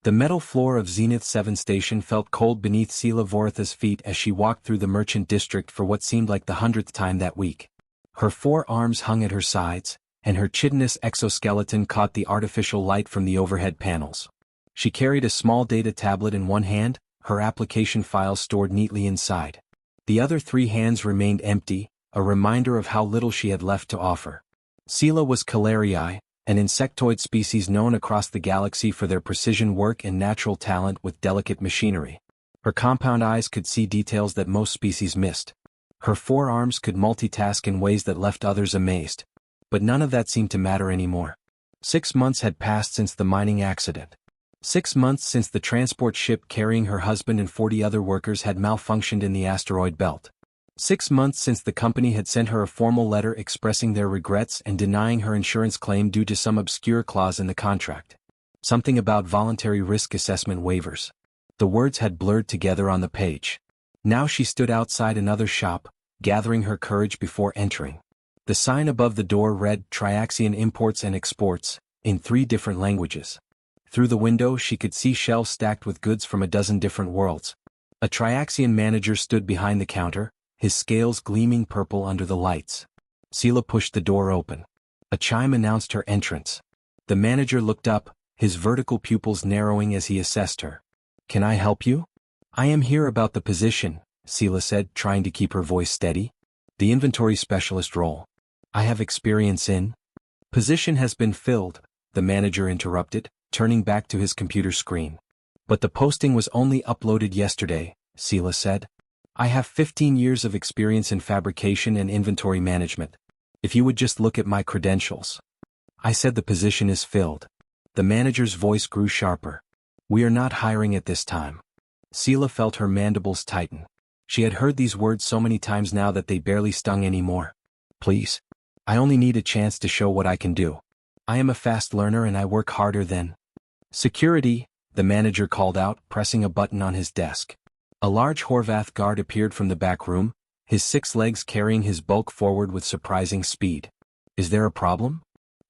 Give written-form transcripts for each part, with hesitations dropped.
The metal floor of Zenith 7 station felt cold beneath Sela Voritha's feet as she walked through the merchant district for what seemed like the 100th time that week. Her 4 arms hung at her sides, and her chitinous exoskeleton caught the artificial light from the overhead panels. She carried a small data tablet in one hand, her application files stored neatly inside. The other 3 hands remained empty, a reminder of how little she had left to offer. Sela was Calarii, an insectoid species known across the galaxy for their precision work and natural talent with delicate machinery. Her compound eyes could see details that most species missed. Her 4 arms could multitask in ways that left others amazed. But none of that seemed to matter anymore. 6 months had passed since the mining accident. 6 months since the transport ship carrying her husband and 40 other workers had malfunctioned in the asteroid belt. 6 months since the company had sent her a formal letter expressing their regrets and denying her insurance claim due to some obscure clause in the contract. Something about voluntary risk assessment waivers. The words had blurred together on the page. Now she stood outside another shop, gathering her courage before entering. The sign above the door read Triaxian Imports and Exports, in 3 different languages. Through the window she could see shelves stacked with goods from a dozen different worlds. A Triaxian manager stood behind the counter, his scales gleaming purple under the lights. Sela pushed the door open. A chime announced her entrance. The manager looked up, his vertical pupils narrowing as he assessed her. "Can I help you?" "I am here about the position," Sela said, trying to keep her voice steady. "The inventory specialist role. I have experience in." "Position has been filled," the manager interrupted, turning back to his computer screen. "But the posting was only uploaded yesterday," Sela said. "I have 15 years of experience in fabrication and inventory management. If you would just look at my credentials." "I said the position is filled." The manager's voice grew sharper. "We are not hiring at this time." Sela felt her mandibles tighten. She had heard these words so many times now that they barely stung anymore. "Please. I only need a chance to show what I can do. I am a fast learner and I work harder than—" "Security," the manager called out, pressing a button on his desk. A large Horvath guard appeared from the back room, his 6 legs carrying his bulk forward with surprising speed. "Is there a problem?"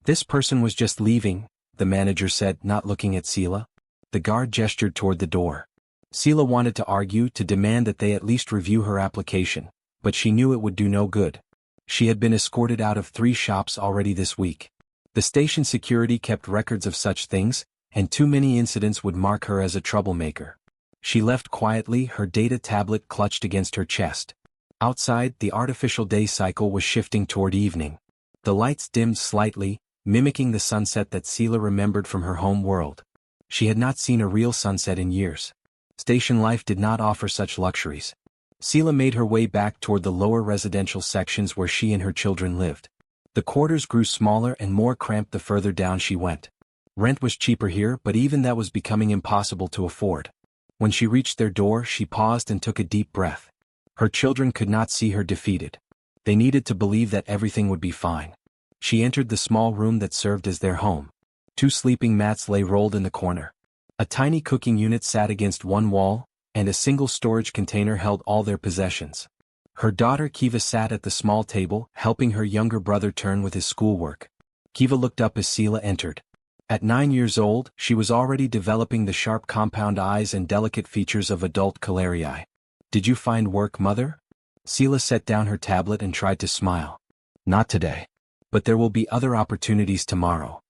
"This person was just leaving," the manager said, not looking at Sela. The guard gestured toward the door. Sela wanted to argue, to demand that they at least review her application, but she knew it would do no good. She had been escorted out of 3 shops already this week. The station security kept records of such things, and too many incidents would mark her as a troublemaker. She left quietly, her data tablet clutched against her chest. Outside, the artificial day cycle was shifting toward evening. The lights dimmed slightly, mimicking the sunset that Sela remembered from her home world. She had not seen a real sunset in years. Station life did not offer such luxuries. Sela made her way back toward the lower residential sections where she and her children lived. The quarters grew smaller and more cramped the further down she went. Rent was cheaper here, but even that was becoming impossible to afford. When she reached their door, she paused and took a deep breath. Her children could not see her defeated. They needed to believe that everything would be fine. She entered the small room that served as their home. 2 sleeping mats lay rolled in the corner. A tiny cooking unit sat against one wall, and a single storage container held all their possessions. Her daughter Kiva sat at the small table, helping her younger brother turn with his schoolwork. Kiva looked up as Sela entered. At 9 years old, she was already developing the sharp compound eyes and delicate features of adult Calarii. "Did you find work, mother?" Sela set down her tablet and tried to smile. "Not today. But there will be other opportunities tomorrow."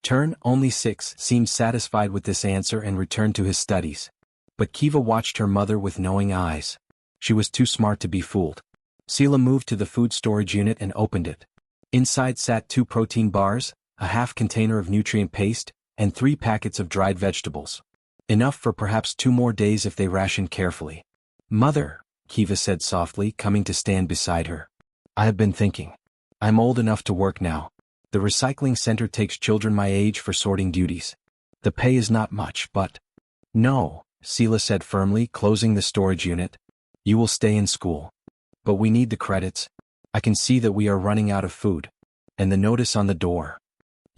Turn only 6 seemed satisfied with this answer and returned to his studies. But Kiva watched her mother with knowing eyes. She was too smart to be fooled. Sela moved to the food storage unit and opened it. Inside sat 2 protein bars, a half container of nutrient paste, and 3 packets of dried vegetables. Enough for perhaps 2 more days if they rationed carefully. "Mother," Kiva said softly, coming to stand beside her. "I have been thinking. I'm old enough to work now. The recycling center takes children my age for sorting duties. The pay is not much, but—" "No," Sela said firmly, closing the storage unit. "You will stay in school. But we need the credits. I can see that we are running out of food. And the notice on the door.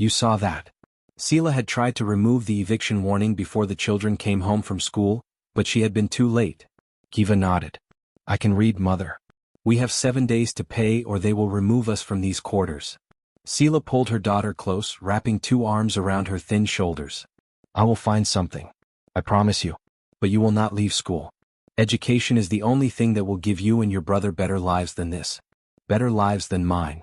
You saw that." Sela had tried to remove the eviction warning before the children came home from school, but she had been too late. Kiva nodded. "I can read, mother. We have 7 days to pay or they will remove us from these quarters." Sela pulled her daughter close, wrapping 2 arms around her thin shoulders. "I will find something. I promise you. But you will not leave school. Education is the only thing that will give you and your brother better lives than this. Better lives than mine.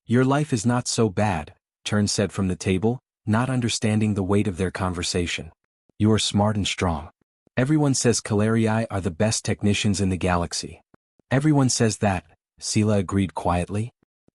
Your life is not so bad, Tern said from the table, not understanding the weight of their conversation. You are smart and strong. Everyone says Calerii are the best technicians in the galaxy. Everyone says that, Sela agreed quietly.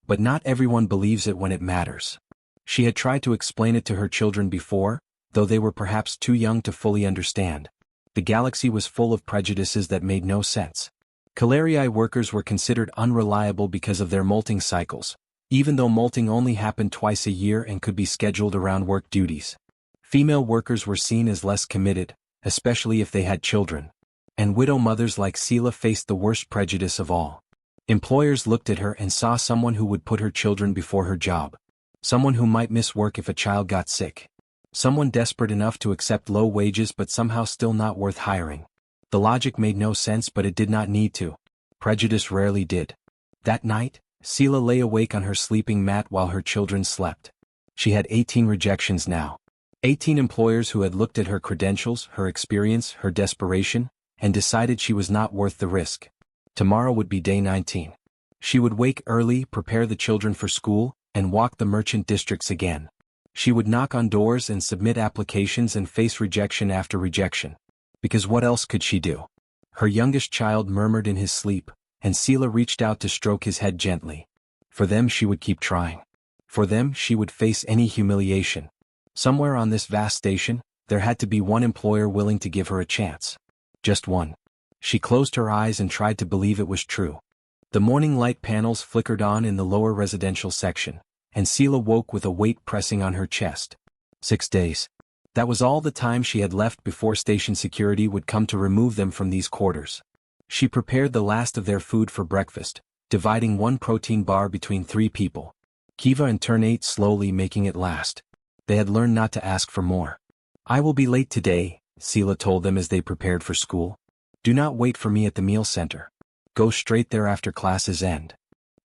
But not everyone believes it when it matters. She had tried to explain it to her children before, though they were perhaps too young to fully understand. The galaxy was full of prejudices that made no sense. Calerii workers were considered unreliable because of their molting cycles, even though molting only happened twice a year and could be scheduled around work duties. Female workers were seen as less committed, especially if they had children. And widow mothers like Sela faced the worst prejudice of all. Employers looked at her and saw someone who would put her children before her job. Someone who might miss work if a child got sick. Someone desperate enough to accept low wages but somehow still not worth hiring. The logic made no sense, but it did not need to. Prejudice rarely did. That night, Sela lay awake on her sleeping mat while her children slept. She had 18 rejections now. 18 employers who had looked at her credentials, her experience, her desperation, and decided she was not worth the risk. Tomorrow would be day 19. She would wake early, prepare the children for school, and walk the merchant districts again. She would knock on doors and submit applications and face rejection after rejection. Because what else could she do? Her youngest child murmured in his sleep, and Sela reached out to stroke his head gently. For them she would keep trying. For them she would face any humiliation. Somewhere on this vast station, there had to be one employer willing to give her a chance. Just one. She closed her eyes and tried to believe it was true. The morning light panels flickered on in the lower residential section, and Sela woke with a weight pressing on her chest. 6 days. That was all the time she had left before station security would come to remove them from these quarters. She prepared the last of their food for breakfast, dividing one protein bar between 3 people. Kiva and Tern ate slowly, making it last. They had learned not to ask for more. I will be late today, Sela told them as they prepared for school. Do not wait for me at the meal center. Go straight there after classes end.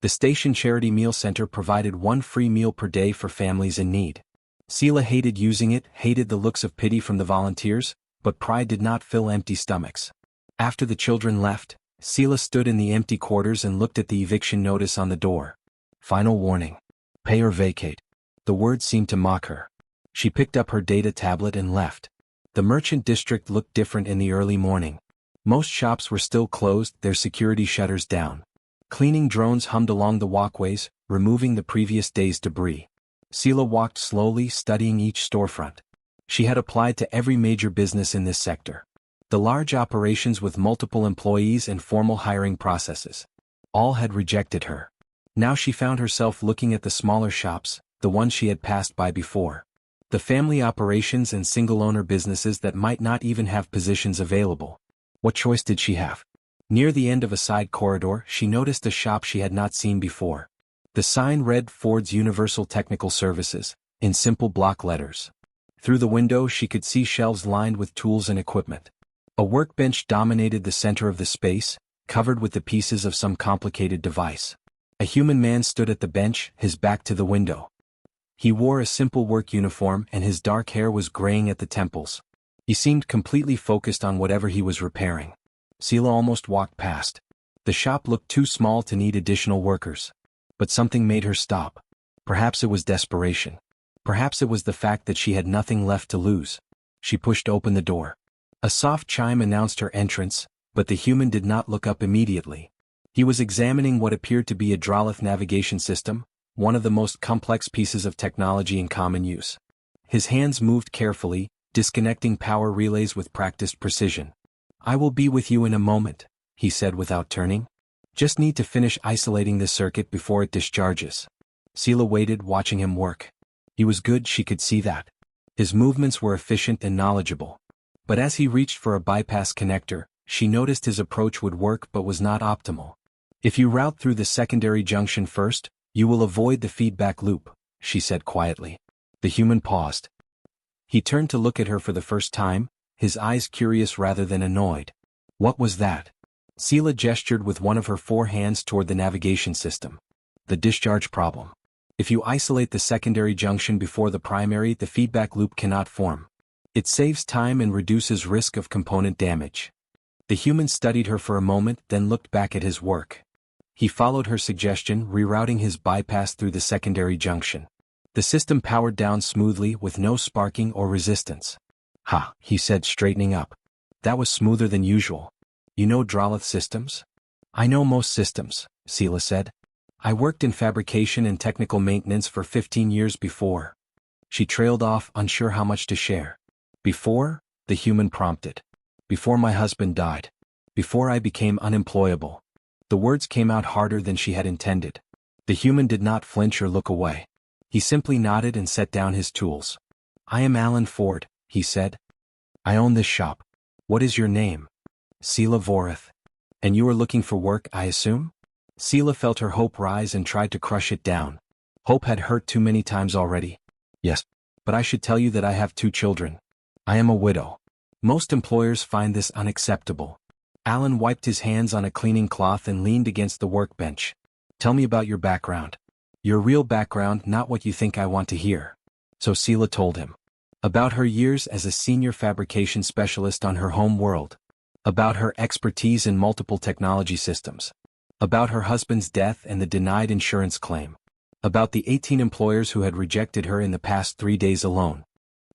The station charity meal center provided 1 free meal per day for families in need. Sela hated using it, hated the looks of pity from the volunteers, but pride did not fill empty stomachs. After the children left, Sela stood in the empty quarters and looked at the eviction notice on the door. Final warning. Pay or vacate. The words seemed to mock her. She picked up her data tablet and left. The merchant district looked different in the early morning. Most shops were still closed, their security shutters down. Cleaning drones hummed along the walkways, removing the previous day's debris. Sela walked slowly, studying each storefront. She had applied to every major business in this sector. The large operations with multiple employees and formal hiring processes. All had rejected her. Now she found herself looking at the smaller shops, the ones she had passed by before. The family operations and single-owner businesses that might not even have positions available. What choice did she have? Near the end of a side corridor, she noticed a shop she had not seen before. The sign read Ford's Universal Technical Services, in simple block letters. Through the window she could see shelves lined with tools and equipment. A workbench dominated the center of the space, covered with the pieces of some complicated device. A human man stood at the bench, his back to the window. He wore a simple work uniform and his dark hair was graying at the temples. He seemed completely focused on whatever he was repairing. Sela almost walked past. The shop looked too small to need additional workers. But something made her stop. Perhaps it was desperation. Perhaps it was the fact that she had nothing left to lose. She pushed open the door. A soft chime announced her entrance, but the human did not look up immediately. He was examining what appeared to be a Drolith navigation system, one of the most complex pieces of technology in common use. His hands moved carefully, disconnecting power relays with practiced precision. I will be with you in a moment, he said without turning. Just need to finish isolating the circuit before it discharges. Sela waited, watching him work. He was good, she could see that. His movements were efficient and knowledgeable. But as he reached for a bypass connector, she noticed his approach would work but was not optimal. If you route through the secondary junction first, you will avoid the feedback loop, she said quietly. The human paused. He turned to look at her for the first time, his eyes curious rather than annoyed. What was that? Sela gestured with one of her 4 hands toward the navigation system. The discharge problem. If you isolate the secondary junction before the primary, the feedback loop cannot form. It saves time and reduces risk of component damage. The human studied her for a moment, then looked back at his work. He followed her suggestion, rerouting his bypass through the secondary junction. The system powered down smoothly with no sparking or resistance. "Ha," he said, straightening up. "That was smoother than usual. You know Drolith systems?" "I know most systems," Sela said. "I worked in fabrication and technical maintenance for 15 years before." She trailed off, unsure how much to share. "Before?" the human prompted. "Before my husband died. Before I became unemployable." The words came out harder than she had intended. The human did not flinch or look away. He simply nodded and set down his tools. "I am Alan Ford," he said. "I own this shop. What is your name?" "Sela Voreth. And you are looking for work, I assume?" Sela felt her hope rise and tried to crush it down. Hope had hurt too many times already. "Yes. But I should tell you that I have 2 children. I am a widow. Most employers find this unacceptable." Alan wiped his hands on a cleaning cloth and leaned against the workbench. "Tell me about your background. Your real background, not what you think I want to hear." So Sela told him. About her years as a senior fabrication specialist on her home world. About her expertise in multiple technology systems. About her husband's death and the denied insurance claim. About the 18 employers who had rejected her in the past 3 days alone.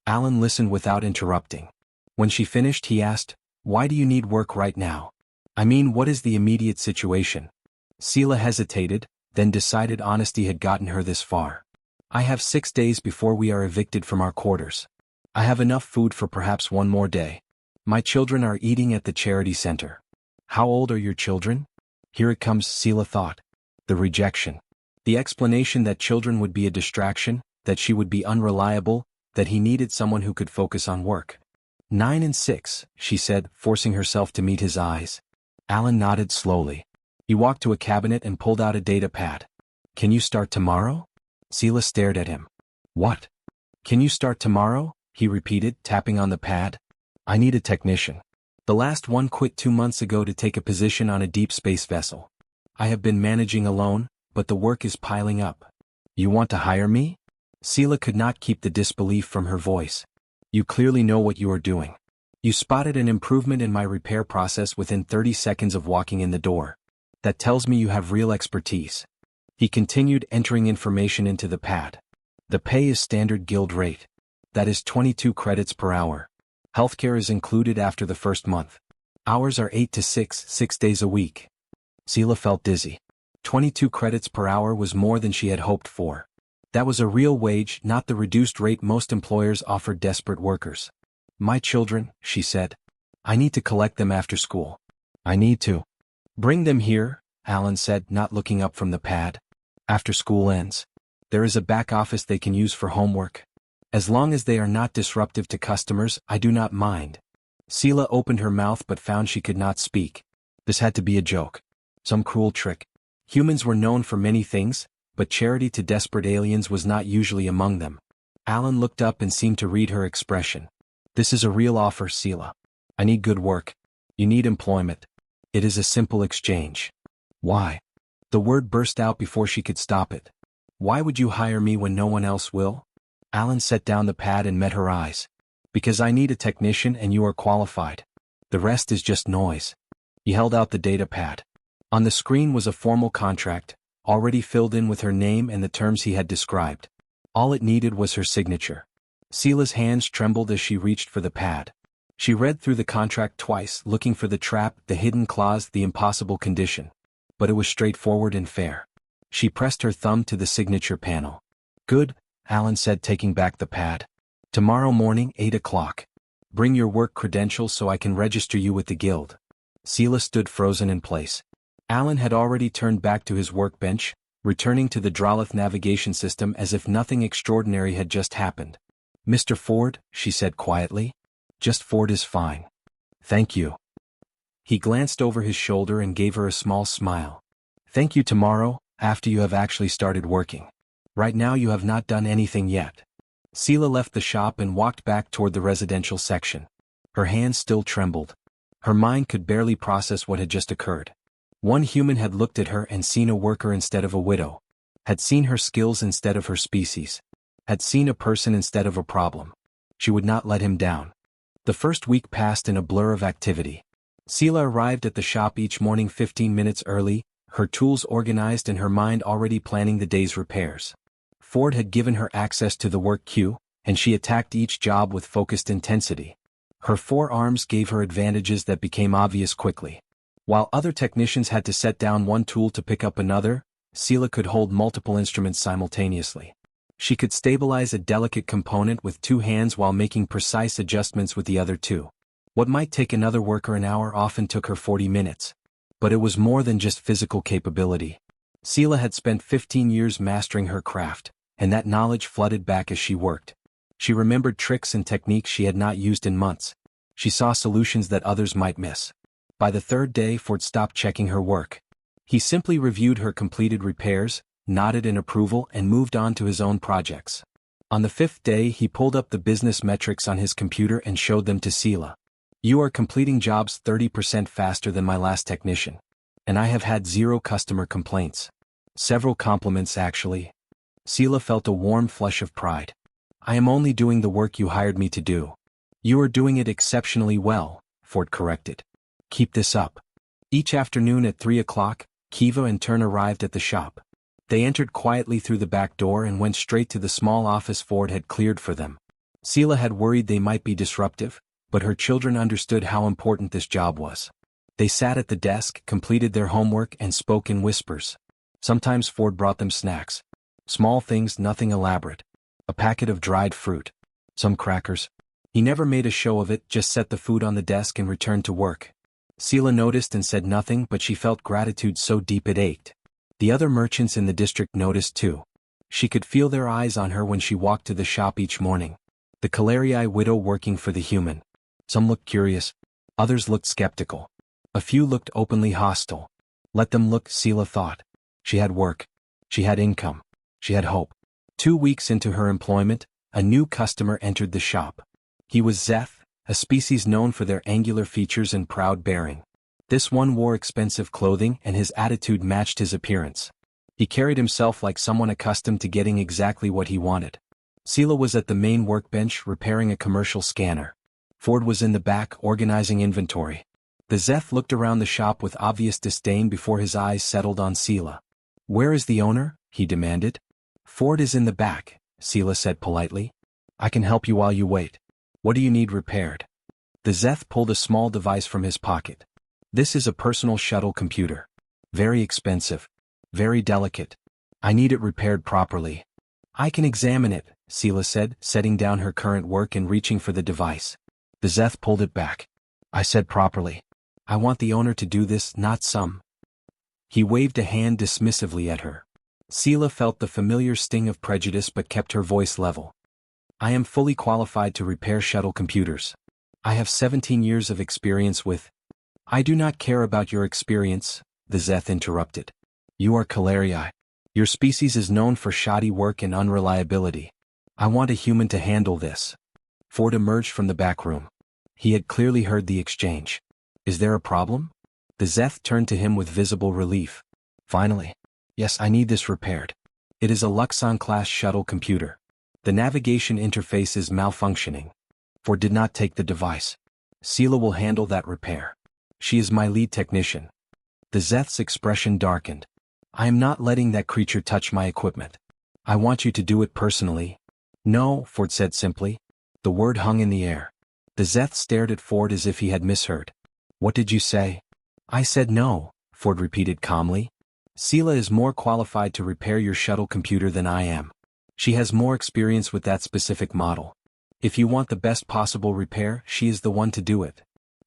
Alan listened without interrupting. When she finished, he asked, "Why do you need work right now? I mean, what is the immediate situation?" Sela hesitated, then decided honesty had gotten her this far. "I have 6 days before we are evicted from our quarters. I have enough food for perhaps 1 more day. My children are eating at the charity center." "How old are your children?" Here it comes, Sela thought. The rejection. The explanation that children would be a distraction, that she would be unreliable, that he needed someone who could focus on work. 9 and 6, she said, forcing herself to meet his eyes. Alan nodded slowly. He walked to a cabinet and pulled out a data pad. "Can you start tomorrow?" Sela stared at him. "What? Can you start tomorrow?" he repeated, tapping on the pad. "I need a technician. The last one quit 2 months ago to take a position on a deep space vessel. I have been managing alone, but the work is piling up. You want to hire me?" Sela could not keep the disbelief from her voice. "You clearly know what you are doing. You spotted an improvement in my repair process within 30 seconds of walking in the door. That tells me you have real expertise." He continued, entering information into the pad. "The pay is standard guild rate. That is 22 credits per hour. Healthcare is included after the first month. Hours are 8 to 6, 6 days a week." Sela felt dizzy. 22 credits per hour was more than she had hoped for. That was a real wage, not the reduced rate most employers offered desperate workers. "My children," she said. "I need to collect them after school. I need to." "Bring them here," Alan said, not looking up from the pad. "After school ends. There is a back office they can use for homework. As long as they are not disruptive to customers, I do not mind." Sela opened her mouth but found she could not speak. This had to be a joke. Some cruel trick. Humans were known for many things, but charity to desperate aliens was not usually among them. Alan looked up and seemed to read her expression. "This is a real offer, Sela. I need good work. You need employment. It is a simple exchange." "Why?" The word burst out before she could stop it. "Why would you hire me when no one else will?" Alan set down the pad and met her eyes. "Because I need a technician and you are qualified. The rest is just noise." He held out the data pad. On the screen was a formal contract, already filled in with her name and the terms he had described. All it needed was her signature. Sela's hands trembled as she reached for the pad. She read through the contract twice, looking for the trap, the hidden clause, the impossible condition. But it was straightforward and fair. She pressed her thumb to the signature panel. "Good," Alan said, taking back the pad. "Tomorrow morning, 8 o'clock. Bring your work credentials so I can register you with the guild." Sela stood frozen in place. Alan had already turned back to his workbench, returning to the Drolith navigation system as if nothing extraordinary had just happened. "Mr. Ford," she said quietly. "Just Ford is fine. Thank you." He glanced over his shoulder and gave her a small smile. "Thank you tomorrow, after you have actually started working. Right now you have not done anything yet." Sela left the shop and walked back toward the residential section. Her hands still trembled. Her mind could barely process what had just occurred. One human had looked at her and seen a worker instead of a widow. Had seen her skills instead of her species. Had seen a person instead of a problem. She would not let him down. The first week passed in a blur of activity. Sela arrived at the shop each morning 15 minutes early, her tools organized and her mind already planning the day's repairs. Ford had given her access to the work queue, and she attacked each job with focused intensity. Her forearms gave her advantages that became obvious quickly. While other technicians had to set down one tool to pick up another, Sela could hold multiple instruments simultaneously. She could stabilize a delicate component with two hands while making precise adjustments with the other two. What might take another worker an hour often took her 40 minutes. But it was more than just physical capability. Sela had spent 15 years mastering her craft, and that knowledge flooded back as she worked. She remembered tricks and techniques she had not used in months. She saw solutions that others might miss. By the third day, Ford stopped checking her work. He simply reviewed her completed repairs, nodded in approval and moved on to his own projects. On the fifth day he pulled up the business metrics on his computer and showed them to Sela. "You are completing jobs 30% faster than my last technician. And I have had 0 customer complaints. Several compliments actually." Sela felt a warm flush of pride. "I am only doing the work you hired me to do." "You are doing it exceptionally well," Ford corrected. "Keep this up." Each afternoon at 3 o'clock, Kiva and Turn arrived at the shop. They entered quietly through the back door and went straight to the small office Ford had cleared for them. Sela had worried they might be disruptive, but her children understood how important this job was. They sat at the desk, completed their homework and spoke in whispers. Sometimes Ford brought them snacks. Small things, nothing elaborate. A packet of dried fruit. Some crackers. He never made a show of it, just set the food on the desk and returned to work. Sela noticed and said nothing, but she felt gratitude so deep it ached. The other merchants in the district noticed too. She could feel their eyes on her when she walked to the shop each morning. The Calerii widow working for the human. Some looked curious. Others looked skeptical. A few looked openly hostile. Let them look, Sela thought. She had work. She had income. She had hope. 2 weeks into her employment, a new customer entered the shop. He was Zeth, a species known for their angular features and proud bearing. This one wore expensive clothing and his attitude matched his appearance. He carried himself like someone accustomed to getting exactly what he wanted. Sela was at the main workbench repairing a commercial scanner. Ford was in the back organizing inventory. The Zeth looked around the shop with obvious disdain before his eyes settled on Sela. "Where is the owner?" he demanded. "Ford is in the back," Sela said politely. "I can help you while you wait. What do you need repaired?" The Zeth pulled a small device from his pocket. "This is a personal shuttle computer. Very expensive. Very delicate. I need it repaired properly." "I can examine it," Sela said, setting down her current work and reaching for the device. The Zeth pulled it back. "I said properly. I want the owner to do this, not some." He waved a hand dismissively at her. Sela felt the familiar sting of prejudice but kept her voice level. "I am fully qualified to repair shuttle computers. I have 17 years of experience with—" "I do not care about your experience," the Zeth interrupted. "You are Calerii. Your species is known for shoddy work and unreliability. I want a human to handle this." Ford emerged from the back room. He had clearly heard the exchange. "Is there a problem?" The Zeth turned to him with visible relief. "Finally. Yes, I need this repaired. It is a Luxon-class shuttle computer. The navigation interface is malfunctioning." Ford did not take the device. "Sela will handle that repair. She is my lead technician." The Zeth's expression darkened. "I am not letting that creature touch my equipment. I want you to do it personally." "No," Ford said simply. The word hung in the air. The Zeth stared at Ford as if he had misheard. "What did you say?" "I said no," Ford repeated calmly. "Sela is more qualified to repair your shuttle computer than I am. She has more experience with that specific model. If you want the best possible repair, she is the one to do it."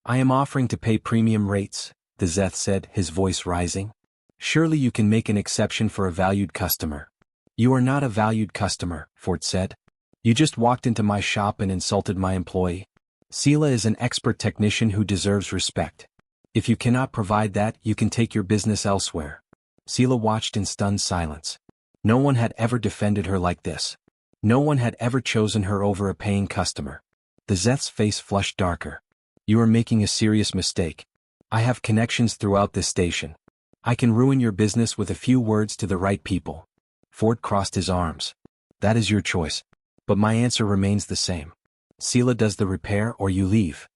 "I am offering to pay premium rates," the Zeth said, his voice rising. "Surely you can make an exception for a valued customer." "You are not a valued customer," Ford said. "You just walked into my shop and insulted my employee. Sela is an expert technician who deserves respect. If you cannot provide that, you can take your business elsewhere." Sela watched in stunned silence. No one had ever defended her like this. No one had ever chosen her over a paying customer. The Zeth's face flushed darker. "You are making a serious mistake. I have connections throughout this station. I can ruin your business with a few words to the right people." Ford crossed his arms. "That is your choice. But my answer remains the same. Sela does the repair or you leave.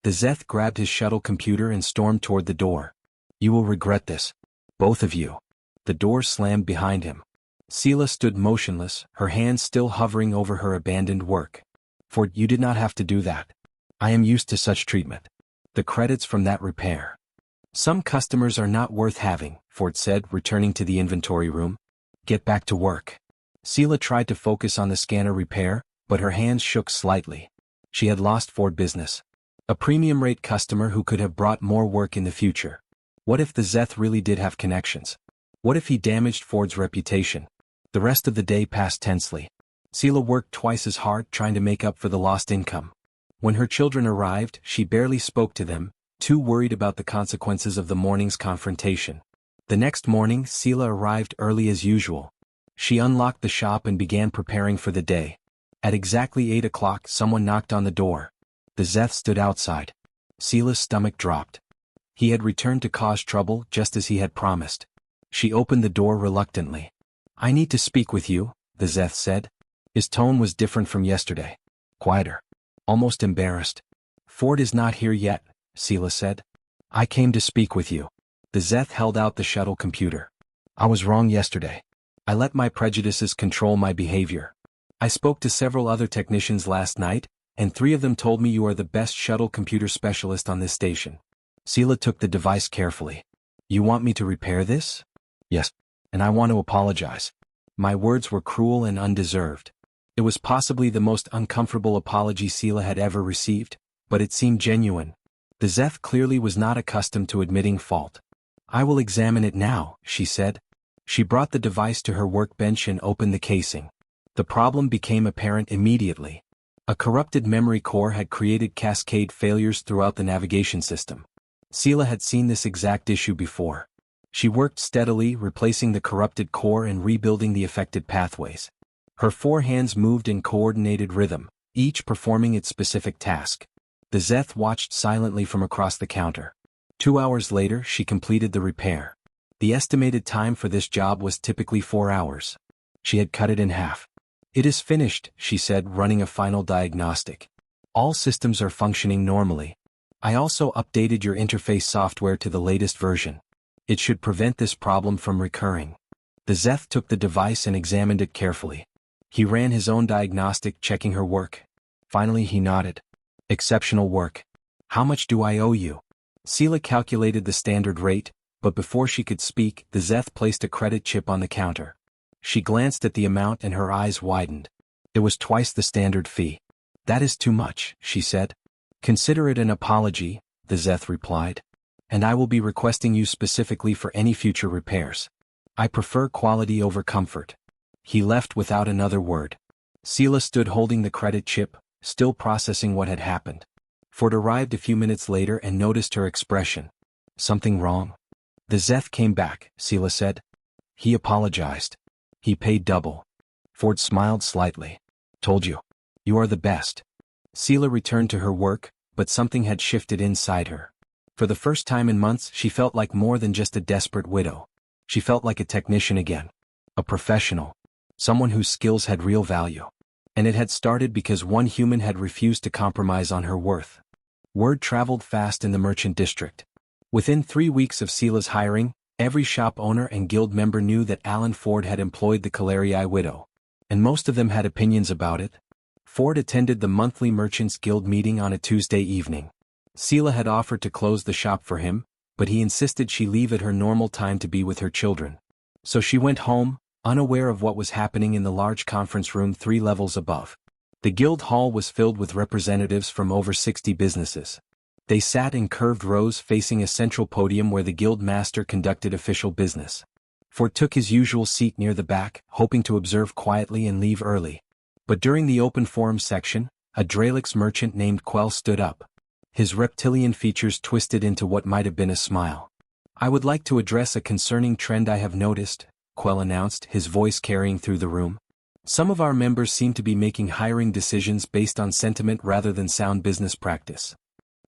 The Zeth grabbed his shuttle computer and stormed toward the door. You will regret this. Both of you. The door slammed behind him. Sela stood motionless, her hands still hovering over her abandoned work. Ford, you did not have to do that. I am used to such treatment. The credits from that repair. Some customers are not worth having, Ford said, returning to the inventory room. Get back to work. Sela tried to focus on the scanner repair, but her hands shook slightly. She had lost Ford business. A premium rate customer who could have brought more work in the future. What if the Zeth really did have connections? What if he damaged Ford's reputation? The rest of the day passed tensely. Sela worked twice as hard trying to make up for the lost income. When her children arrived, she barely spoke to them, too worried about the consequences of the morning's confrontation. The next morning, Sela arrived early as usual. She unlocked the shop and began preparing for the day. At exactly 8 o'clock, someone knocked on the door. The Zeth stood outside. Sela's stomach dropped. He had returned to cause trouble just as he had promised. She opened the door reluctantly. I need to speak with you, the Zeth said. His tone was different from yesterday. Quieter. Almost embarrassed. Ford is not here yet, Sela said. I came to speak with you. The Zeth held out the shuttle computer. I was wrong yesterday. I let my prejudices control my behavior. I spoke to several other technicians last night, and 3 of them told me you are the best shuttle computer specialist on this station. Sela took the device carefully. You want me to repair this? Yes. And I want to apologize. My words were cruel and undeserved. It was possibly the most uncomfortable apology Sela had ever received, but it seemed genuine. The Zeth clearly was not accustomed to admitting fault. I will examine it now, she said. She brought the device to her workbench and opened the casing. The problem became apparent immediately. A corrupted memory core had created cascade failures throughout the navigation system. Sela had seen this exact issue before. She worked steadily, replacing the corrupted core and rebuilding the affected pathways. Her 4 hands moved in coordinated rhythm, each performing its specific task. The Zeth watched silently from across the counter. 2 hours later, she completed the repair. The estimated time for this job was typically 4 hours. She had cut it in half. It is finished, she said, running a final diagnostic. All systems are functioning normally. I also updated your interface software to the latest version. It should prevent this problem from recurring. The Zeth took the device and examined it carefully. He ran his own diagnostic, checking her work. Finally he nodded. Exceptional work. How much do I owe you? Sela calculated the standard rate, but before she could speak, the Zeth placed a credit chip on the counter. She glanced at the amount and her eyes widened. It was twice the standard fee. That is too much, she said. Consider it an apology, the Zeth replied. And I will be requesting you specifically for any future repairs. I prefer quality over comfort. He left without another word. Sela stood holding the credit chip, still processing what had happened. Ford arrived a few minutes later and noticed her expression. Something wrong? The Zeth came back, Sela said. He apologized. He paid double. Ford smiled slightly. Told you. You are the best. Sela returned to her work, but something had shifted inside her. For the first time in months, she felt like more than just a desperate widow. She felt like a technician again. A professional. Someone whose skills had real value. And it had started because one human had refused to compromise on her worth. Word traveled fast in the merchant district. Within 3 weeks of Sela's hiring, every shop owner and guild member knew that Alan Ford had employed the Calerii widow. And most of them had opinions about it. Ford attended the monthly Merchants Guild meeting on a Tuesday evening. Sela had offered to close the shop for him, but he insisted she leave at her normal time to be with her children. So she went home, unaware of what was happening in the large conference room 3 levels above. The guild hall was filled with representatives from over 60 businesses. They sat in curved rows facing a central podium where the guild master conducted official business. Ford took his usual seat near the back, hoping to observe quietly and leave early. But during the open forum section, a Dralix merchant named Quell stood up. His reptilian features twisted into what might have been a smile. I would like to address a concerning trend I have noticed, Quell announced, his voice carrying through the room. Some of our members seem to be making hiring decisions based on sentiment rather than sound business practice.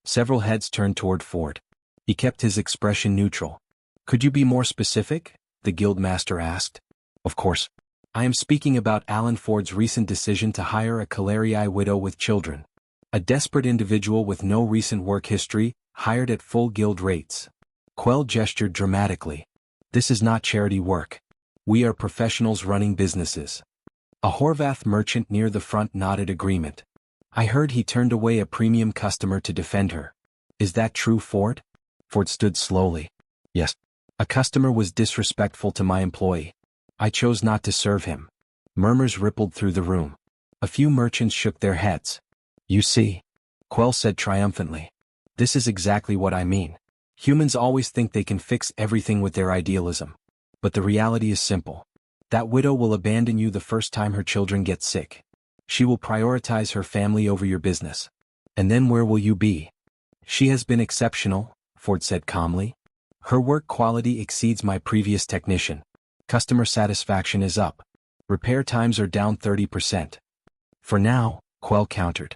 Several heads turned toward Ford. He kept his expression neutral. Could you be more specific? The guildmaster asked. Of course. I am speaking about Alan Ford's recent decision to hire a Calerii widow with children. A desperate individual with no recent work history, hired at full guild rates. Quell gestured dramatically. This is not charity work. We are professionals running businesses. A Horvath merchant near the front nodded agreement. I heard he turned away a premium customer to defend her. Is that true, Ford? Ford stood slowly. Yes. A customer was disrespectful to my employee. I chose not to serve him. Murmurs rippled through the room. A few merchants shook their heads. You see, Quell said triumphantly. This is exactly what I mean. Humans always think they can fix everything with their idealism. But the reality is simple. That widow will abandon you the first time her children get sick. She will prioritize her family over your business. And then where will you be? She has been exceptional, Ford said calmly. Her work quality exceeds my previous technician. Customer satisfaction is up. Repair times are down 30%. For now, Quell countered.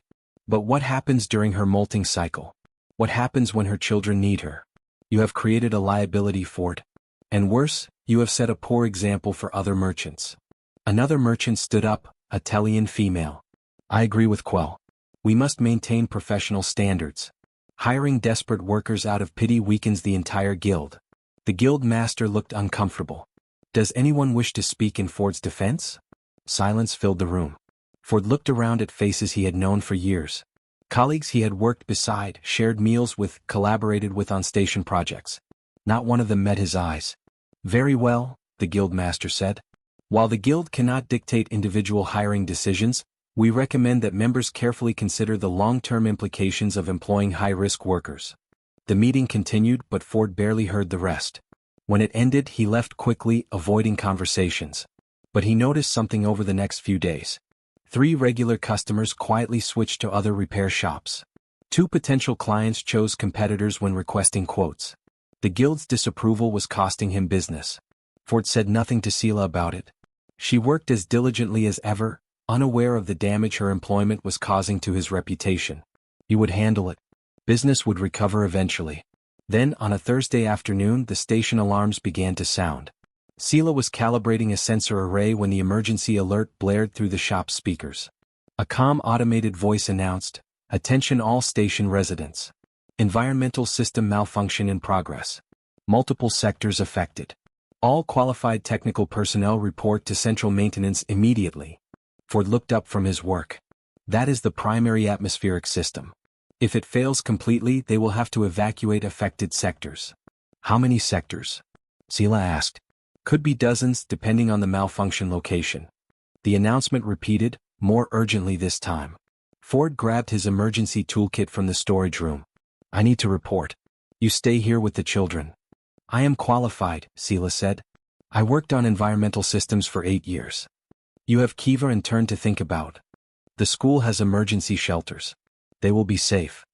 But what happens during her molting cycle? What happens when her children need her? You have created a liability, Ford. And worse, you have set a poor example for other merchants. Another merchant stood up, a Tellian female. I agree with Quell. We must maintain professional standards. Hiring desperate workers out of pity weakens the entire guild. The guild master looked uncomfortable. Does anyone wish to speak in Ford's defense? Silence filled the room. Ford looked around at faces he had known for years. Colleagues he had worked beside, shared meals with, collaborated with on station projects. Not one of them met his eyes. Very well, the guild master said. While the guild cannot dictate individual hiring decisions, we recommend that members carefully consider the long-term implications of employing high-risk workers. The meeting continued, but Ford barely heard the rest. When it ended, he left quickly, avoiding conversations. But he noticed something over the next few days. 3 regular customers quietly switched to other repair shops. 2 potential clients chose competitors when requesting quotes. The guild's disapproval was costing him business. Ford said nothing to Sela about it. She worked as diligently as ever, unaware of the damage her employment was causing to his reputation. He would handle it. Business would recover eventually. Then, on a Thursday afternoon, the station alarms began to sound. Sela was calibrating a sensor array when the emergency alert blared through the shop's speakers. A calm automated voice announced, "Attention all station residents. Environmental system malfunction in progress. Multiple sectors affected. All qualified technical personnel report to central maintenance immediately." Ford looked up from his work. That is the primary atmospheric system. If it fails completely, they will have to evacuate affected sectors. How many sectors? Sela asked. Could be dozens, depending on the malfunction location. The announcement repeated, more urgently this time. Ford grabbed his emergency toolkit from the storage room. I need to report. You stay here with the children. I am qualified, Sela said. I worked on environmental systems for 8 years. You have Kiva and Turn to think about. The school has emergency shelters. They will be safe.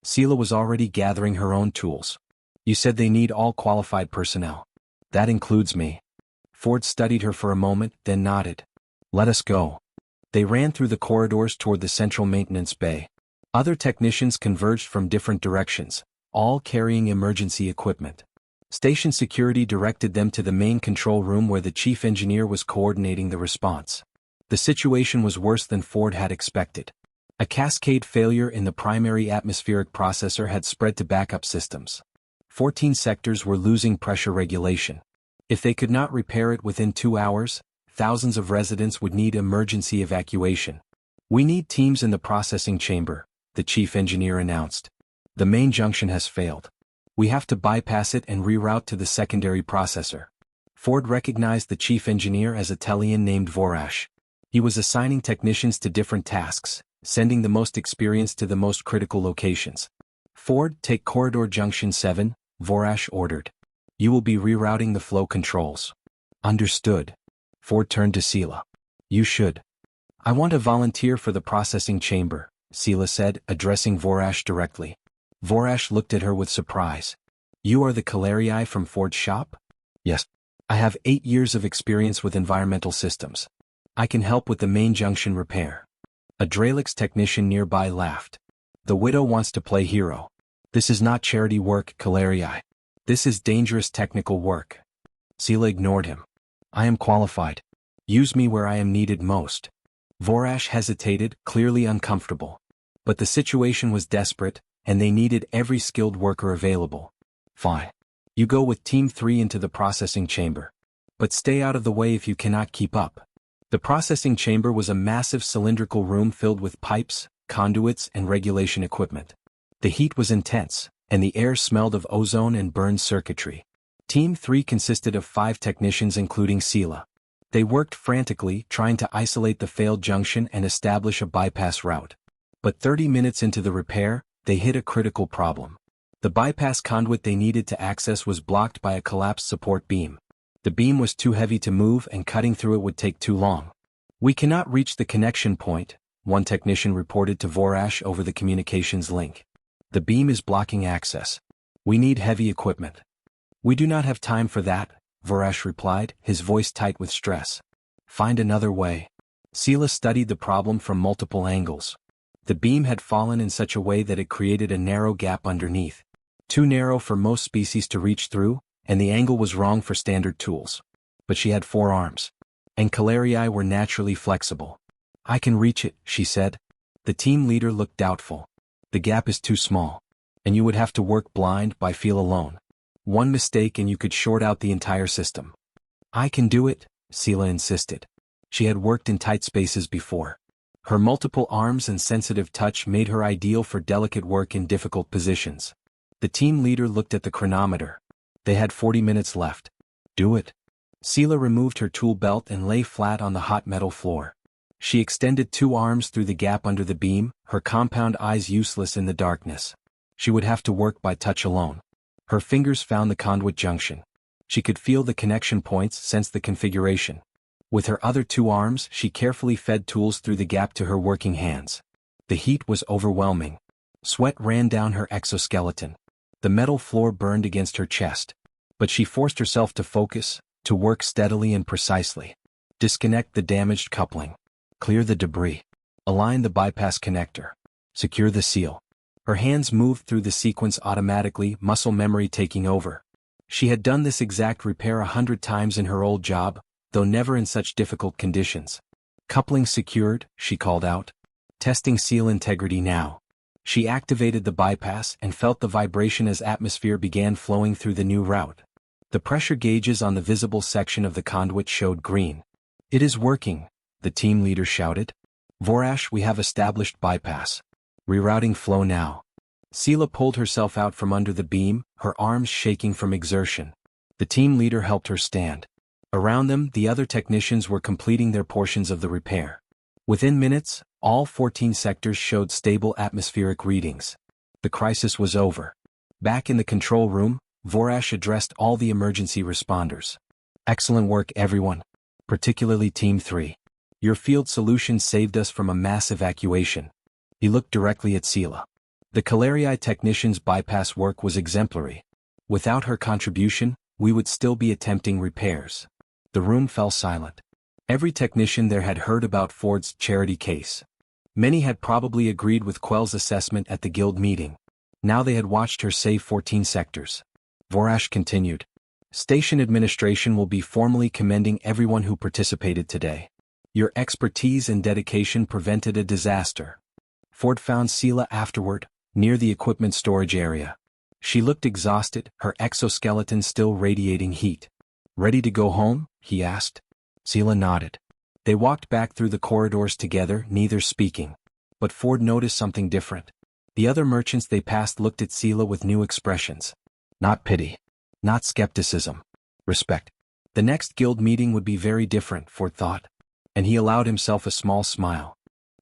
Sela was already gathering her own tools. You said they need all qualified personnel. That includes me. Ford studied her for a moment, then nodded. Let us go. They ran through the corridors toward the central maintenance bay. Other technicians converged from different directions, all carrying emergency equipment. Station security directed them to the main control room where the chief engineer was coordinating the response. The situation was worse than Ford had expected. A cascade failure in the primary atmospheric processor had spread to backup systems. 14 sectors were losing pressure regulation. If they could not repair it within 2 hours, thousands of residents would need emergency evacuation. We need teams in the processing chamber, the chief engineer announced. The main junction has failed. We have to bypass it and reroute to the secondary processor. Ford recognized the chief engineer as a Tellian named Vorash. He was assigning technicians to different tasks, sending the most experienced to the most critical locations. Ford, take Corridor Junction 7, Vorash ordered. You will be rerouting the flow controls. Understood. Ford turned to Sela. You should. I want to volunteer for the processing chamber, Sela said, addressing Vorash directly. Vorash looked at her with surprise. You are the Calerii from Ford's shop? Yes. I have 8 years of experience with environmental systems. I can help with the main junction repair. A Dralix technician nearby laughed. The widow wants to play hero. This is not charity work, Calerii. This is dangerous technical work. Sela ignored him. I am qualified. Use me where I am needed most. Vorash hesitated, clearly uncomfortable. But the situation was desperate, and they needed every skilled worker available. Fine. You go with Team 3 into the processing chamber. But stay out of the way if you cannot keep up. The processing chamber was a massive cylindrical room filled with pipes, conduits, and regulation equipment. The heat was intense, and the air smelled of ozone and burned circuitry. Team 3 consisted of 5 technicians including Sela. They worked frantically, trying to isolate the failed junction and establish a bypass route. But 30 minutes into the repair, they hit a critical problem. The bypass conduit they needed to access was blocked by a collapsed support beam. The beam was too heavy to move and cutting through it would take too long. "We cannot reach the connection point," one technician reported to Vorash over the communications link. "The beam is blocking access. We need heavy equipment." "We do not have time for that," Vorash replied, his voice tight with stress. "Find another way." Sela studied the problem from multiple angles. The beam had fallen in such a way that it created a narrow gap underneath. Too narrow for most species to reach through, and the angle was wrong for standard tools. But she had 4 arms. And Calarii were naturally flexible. "I can reach it," she said. The team leader looked doubtful. "The gap is too small. And you would have to work blind by feel alone. One mistake and you could short out the entire system." "I can do it," Sela insisted. She had worked in tight spaces before. Her multiple arms and sensitive touch made her ideal for delicate work in difficult positions. The team leader looked at the chronometer. They had 40 minutes left. "Do it." Sela removed her tool belt and lay flat on the hot metal floor. She extended 2 arms through the gap under the beam, her compound eyes useless in the darkness. She would have to work by touch alone. Her fingers found the conduit junction. She could feel the connection points, sense the configuration. With her other 2 arms, she carefully fed tools through the gap to her working hands. The heat was overwhelming. Sweat ran down her exoskeleton. The metal floor burned against her chest. But she forced herself to focus, to work steadily and precisely. Disconnect the damaged coupling. Clear the debris. Align the bypass connector. Secure the seal. Her hands moved through the sequence automatically, muscle memory taking over. She had done this exact repair 100 times in her old job, though never in such difficult conditions. "Coupling secured," she called out. "Testing seal integrity now." She activated the bypass and felt the vibration as atmosphere began flowing through the new route. The pressure gauges on the visible section of the conduit showed green. "It is working," the team leader shouted. "Vorash, we have established bypass. Rerouting flow now." Sela pulled herself out from under the beam, her arms shaking from exertion. The team leader helped her stand. Around them, the other technicians were completing their portions of the repair. Within minutes, all 14 sectors showed stable atmospheric readings. The crisis was over. Back in the control room, Vorash addressed all the emergency responders. "Excellent work, everyone. Particularly Team 3. Your field solution saved us from a mass evacuation." He looked directly at Sela. The Calarii technicians' bypass work was exemplary. Without her contribution, we would still be attempting repairs. The room fell silent. Every technician there had heard about Ford's charity case. Many had probably agreed with Quell's assessment at the guild meeting. Now they had watched her save 14 sectors. Vorash continued. "Station administration will be formally commending everyone who participated today. Your expertise and dedication prevented a disaster." Ford found Sela afterward, near the equipment storage area. She looked exhausted, her exoskeleton still radiating heat. "Ready to go home?" he asked. Sela nodded. They walked back through the corridors together, neither speaking. But Ford noticed something different. The other merchants they passed looked at Sela with new expressions. Not pity. Not skepticism. Respect. The next guild meeting would be very different, Ford thought. And he allowed himself a small smile.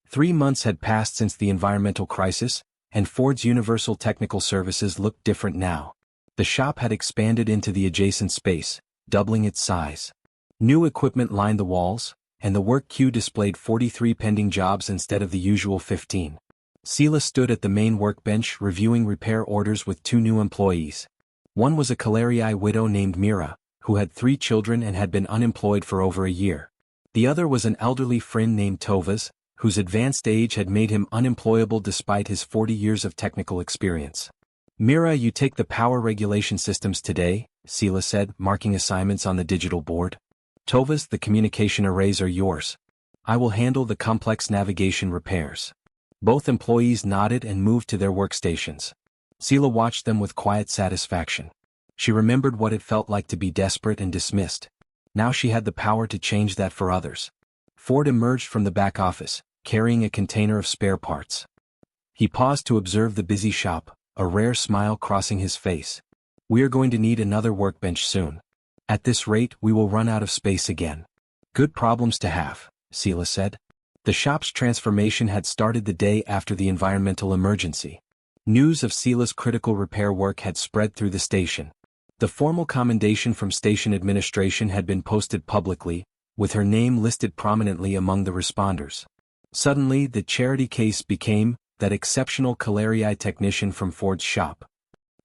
3 months had passed since the environmental crisis, and Ford's Universal Technical Services looked different now. The shop had expanded into the adjacent space, doubling its size. New equipment lined the walls, and the work queue displayed 43 pending jobs instead of the usual 15. Sela stood at the main workbench reviewing repair orders with 2 new employees. One was a Calarii widow named Mira, who had 3 children and had been unemployed for over a year. The other was an elderly friend named Tovas, whose advanced age had made him unemployable despite his 40 years of technical experience. "Mira, you take the power regulation systems today," Sela said, marking assignments on the digital board. "Tovas, the communication arrays are yours. I will handle the complex navigation repairs." Both employees nodded and moved to their workstations. Sela watched them with quiet satisfaction. She remembered what it felt like to be desperate and dismissed. Now she had the power to change that for others. Ford emerged from the back office, carrying a container of spare parts. He paused to observe the busy shop, a rare smile crossing his face. "We are going to need another workbench soon. At this rate, we will run out of space again." "Good problems to have," Sela said. The shop's transformation had started the day after the environmental emergency. News of Sela's critical repair work had spread through the station. The formal commendation from station administration had been posted publicly, with her name listed prominently among the responders. Suddenly, the charity case became that exceptional Calerii technician from Ford's shop.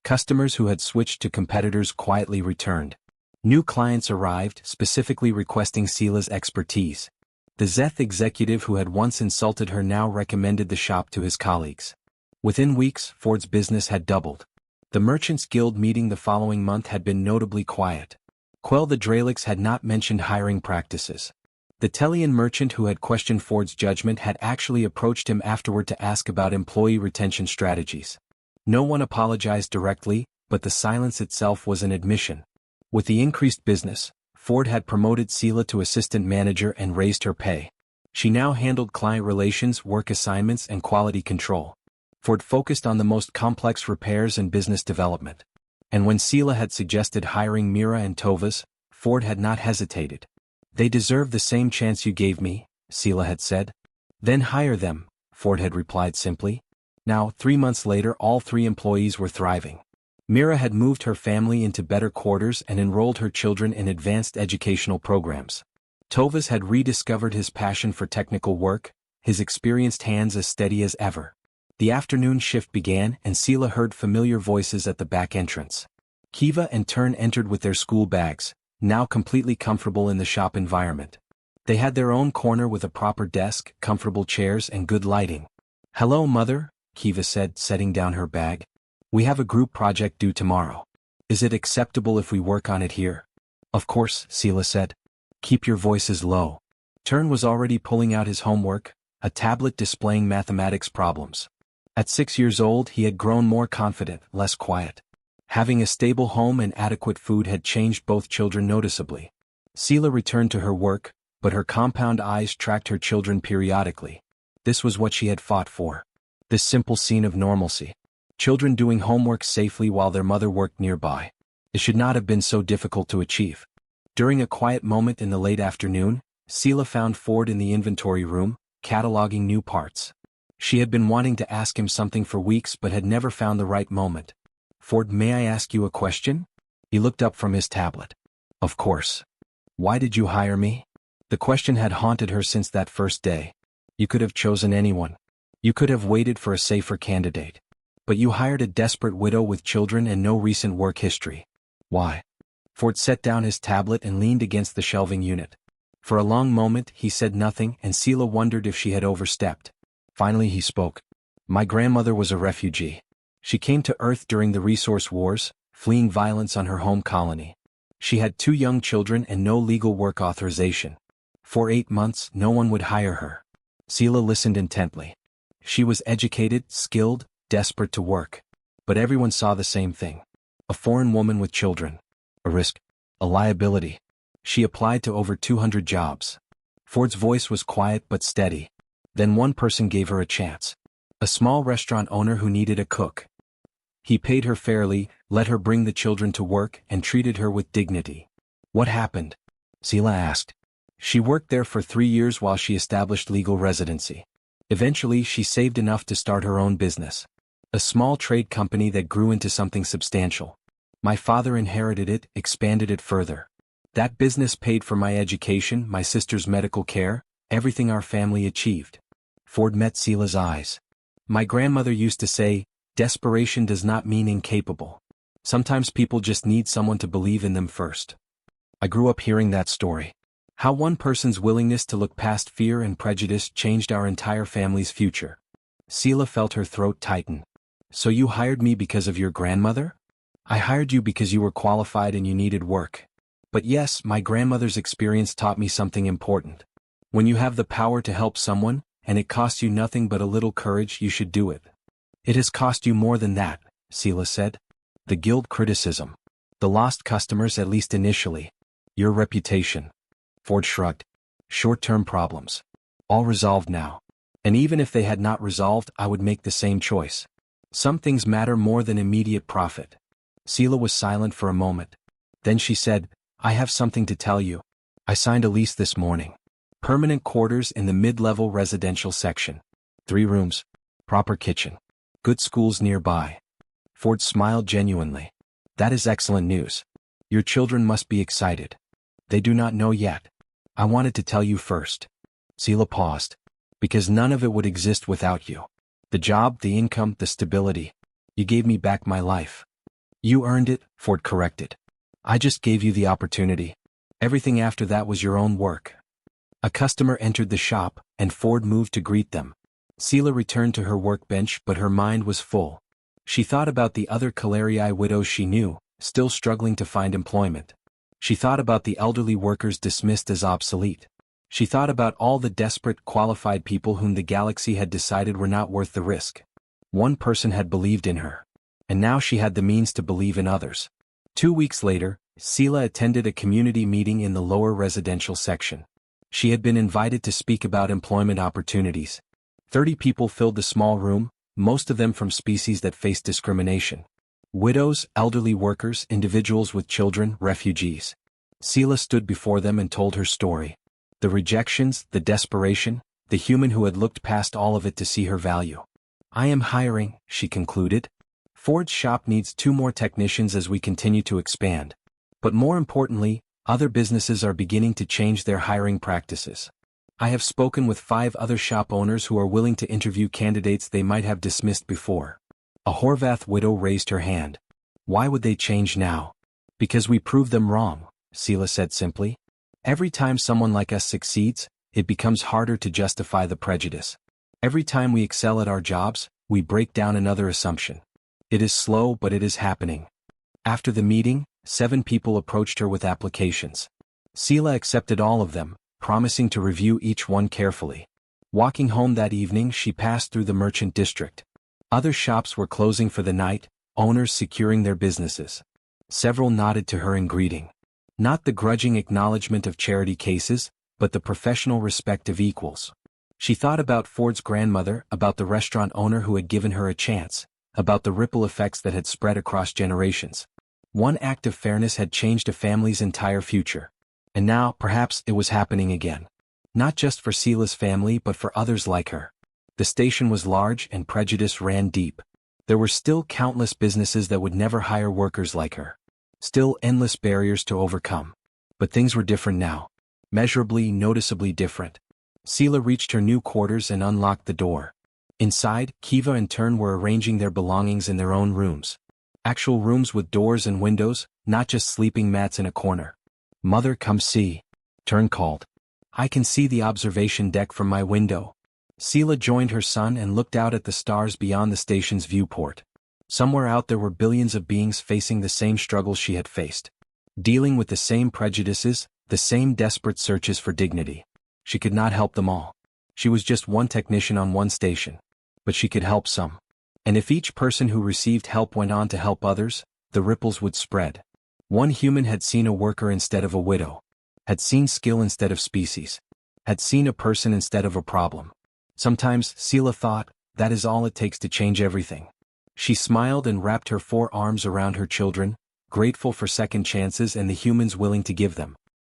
Customers who had switched to competitors quietly returned. New clients arrived, specifically requesting Sela's expertise. The Zeth executive who had once insulted her now recommended the shop to his colleagues. Within weeks, Ford's business had doubled. The Merchants Guild meeting the following month had been notably quiet. Quell the Dralix had not mentioned hiring practices. The Tellian merchant who had questioned Ford's judgment had actually approached him afterward to ask about employee retention strategies. No one apologized directly, but the silence itself was an admission. With the increased business, Ford had promoted Sela to assistant manager and raised her pay. She now handled client relations, work assignments, and quality control. Ford focused on the most complex repairs and business development. And when Sela had suggested hiring Mira and Tovas, Ford had not hesitated. "They deserve the same chance you gave me," Sela had said. "Then hire them," Ford had replied simply. Now, 3 months later, all 3 employees were thriving. Mira had moved her family into better quarters and enrolled her children in advanced educational programs. Tovas had rediscovered his passion for technical work, his experienced hands as steady as ever. The afternoon shift began and Sela heard familiar voices at the back entrance. Kiva and Tern entered with their school bags, now completely comfortable in the shop environment. They had their own corner with a proper desk, comfortable chairs, and good lighting. "Hello, Mother," Kiva said, setting down her bag. "We have a group project due tomorrow. Is it acceptable if we work on it here?" "Of course," Sela said. "Keep your voices low." Tern was already pulling out his homework, a tablet displaying mathematics problems. At 6 years old, he had grown more confident, less quiet. Having a stable home and adequate food had changed both children noticeably. Sela returned to her work, but her compound eyes tracked her children periodically. This was what she had fought for. This simple scene of normalcy. Children doing homework safely while their mother worked nearby. It should not have been so difficult to achieve. During a quiet moment in the late afternoon, Sela found Ford in the inventory room, cataloging new parts. She had been wanting to ask him something for weeks but had never found the right moment. "Ford, may I ask you a question?" He looked up from his tablet. "Of course. Why did you hire me?" The question had haunted her since that first day. You could have chosen anyone. You could have waited for a safer candidate. But you hired a desperate widow with children and no recent work history. Why? Ford set down his tablet and leaned against the shelving unit. For a long moment he said nothing, and Sela wondered if she had overstepped. Finally he spoke. "My grandmother was a refugee. She came to Earth during the resource wars, fleeing violence on her home colony. She had 2 young children and no legal work authorization. For 8 months no one would hire her." Sela listened intently. She was educated, skilled, desperate to work. But everyone saw the same thing. A foreign woman with children. A risk. A liability. She applied to over 200 jobs. Ford's voice was quiet but steady. Then one person gave her a chance. A small restaurant owner who needed a cook. He paid her fairly, let her bring the children to work, and treated her with dignity. "What happened?" Sela asked. "She worked there for 3 years while she established legal residency. Eventually she saved enough to start her own business. A small trade company that grew into something substantial. My father inherited it, expanded it further. That business paid for my education, my sister's medical care, everything our family achieved." Ford met Sela's eyes. "My grandmother used to say, desperation does not mean incapable. Sometimes people just need someone to believe in them first." I grew up hearing that story. How one person's willingness to look past fear and prejudice changed our entire family's future. Sela felt her throat tighten. "So you hired me because of your grandmother?" "I hired you because you were qualified and you needed work. But yes, my grandmother's experience taught me something important. When you have the power to help someone, and it costs you nothing but a little courage. You should do it. It has cost you more than that, Sela said. The guild criticism. The lost customers, at least initially. Your reputation. Ford shrugged. Short-term problems. All resolved now. And even if they had not resolved, I would make the same choice. Some things matter more than immediate profit. Sela was silent for a moment. Then she said, I have something to tell you. I signed a lease this morning. Permanent quarters in the mid-level residential section. 3 rooms. Proper kitchen. Good schools nearby. Ford smiled genuinely. That is excellent news. Your children must be excited. They do not know yet. I wanted to tell you first. Sela paused. Because none of it would exist without you. The job, the income, the stability. You gave me back my life. You earned it, Ford corrected. I just gave you the opportunity. Everything after that was your own work. A customer entered the shop, and Ford moved to greet them. Sela returned to her workbench, but her mind was full. She thought about the other Calerii widows she knew, still struggling to find employment. She thought about the elderly workers dismissed as obsolete. She thought about all the desperate, qualified people whom the galaxy had decided were not worth the risk. One person had believed in her. And now she had the means to believe in others. 2 weeks later, Sela attended a community meeting in the lower residential section. She had been invited to speak about employment opportunities. 30 people filled the small room, most of them from species that faced discrimination. Widows, elderly workers, individuals with children, refugees. Sela stood before them and told her story. The rejections, the desperation, the human who had looked past all of it to see her value. I am hiring, she concluded. Ford's shop needs 2 more technicians as we continue to expand. But more importantly, other businesses are beginning to change their hiring practices. I have spoken with 5 other shop owners who are willing to interview candidates they might have dismissed before. A Horvath widow raised her hand. Why would they change now? Because we proved them wrong, Sela said simply. Every time someone like us succeeds, it becomes harder to justify the prejudice. Every time we excel at our jobs, we break down another assumption. It is slow, but it is happening. After the meeting, 7 people approached her with applications. Sela accepted all of them, promising to review each one carefully. Walking home that evening, she passed through the merchant district. Other shops were closing for the night, owners securing their businesses. Several nodded to her in greeting. Not the grudging acknowledgement of charity cases, but the professional respect of equals. She thought about Ford's grandmother, about the restaurant owner who had given her a chance, about the ripple effects that had spread across generations. One act of fairness had changed a family's entire future. And now, perhaps, it was happening again. Not just for Sela's family but for others like her. The station was large and prejudice ran deep. There were still countless businesses that would never hire workers like her. Still endless barriers to overcome. But things were different now. Measurably, noticeably different. Sela reached her new quarters and unlocked the door. Inside, Kiva and Tern were arranging their belongings in their own rooms. Actual rooms with doors and windows, not just sleeping mats in a corner. Mother, come see. Tern called. I can see the observation deck from my window. Sela joined her son and looked out at the stars beyond the station's viewport. Somewhere out there were billions of beings facing the same struggles she had faced. Dealing with the same prejudices, the same desperate searches for dignity. She could not help them all. She was just one technician on one station. But she could help some. And if each person who received help went on to help others, the ripples would spread. One human had seen a worker instead of a widow. Had seen skill instead of species. Had seen a person instead of a problem. Sometimes, Sela thought, that is all it takes to change everything. She smiled and wrapped her 4 arms around her children, grateful for second chances and the humans willing to give them.